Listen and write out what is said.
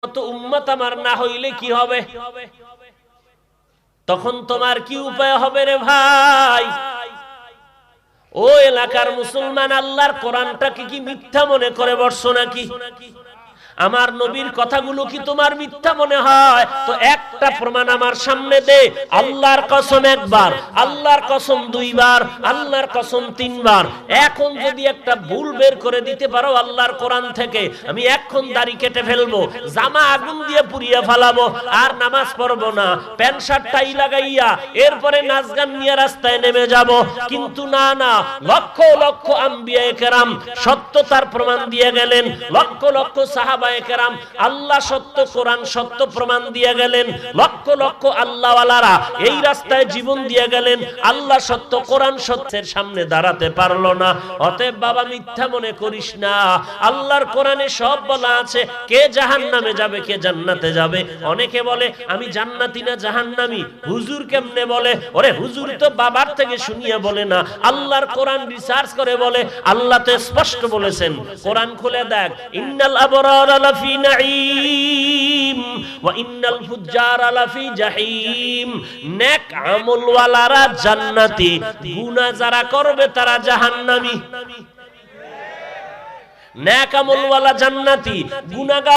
তো উম্মত আমার না হইলে কি হবে? তখন তোমার কি উপায় হবে রে ভাই? ও এলাকার মুসলমান, আল্লাহর কোরআনটাকে কি মিথ্যা মনে করে বসছো নাকি? আমার নবীর কথাগুলো কি তোমার মিথ্যা মনে হয়? তো একটা প্রমাণ আমার সামনে দে। আল্লাহর কসম একবার, আল্লাহর কসম দুইবার, আল্লাহর কসম তিনবার। এখন যদি একটা ভুল বের করে দিতে পারো আল্লাহর কোরআন থেকে, আমি এখন দাড়ি কেটে ফেলবো, জামা আগুন দিয়ে পুড়িয়ে ফেলাবো, আর নামাজ পড়বো না, প্যান্ট শার্ট টাই লাগাইয়া এরপরে নাচ গান নিয়ে রাস্তায় নেমে যাব। কিন্তু না না, লক্ষ লক্ষ আম্বিয়া কেরাম সত্যতার প্রমাণ দিয়ে গেলেন, লক্ষ লক্ষ সাহাবা কেরাম আল্লাহ সত্য, কোরআন সত্য প্রমাণ দিয়ে গেলেন, লক্ষ লক্ষ আল্লাহওয়ালারা এই রাস্তায় জীবন দিয়ে গেলেন, আল্লাহ সত্য, কোরআন সত্যের সামনে দাঁড়াতে পারলো না। অতএব বাবা মিথ্যা মনে করিস না, আল্লাহর কোরআনে সব বলা আছে কে জাহান্নামে যাবে কে জান্নাতে যাবে। অনেকে বলে আমি জান্নাতি না জাহান্নামী, হুজুর কেমনে বলে? ওরে হুজুর তো বাবার থেকে শুনিয়ে বলে না, আল্লাহর কোরআন রিসার্চ করে বলে। আল্লাহ তো স্পষ্ট বলেছেন, কোরআন খুলে দেখ, ইন্নাল আবরার লাফি নাঈম ওয়া ইন্নাল ফুজ্জারা লাফি জাহিম। নেক আমল ওয়ালারা জান্নাতি, গুনাহ যারা করবে তারা জাহান্নামী। নেক আমল ওয়ালা জান্নাতি, গুনাহগার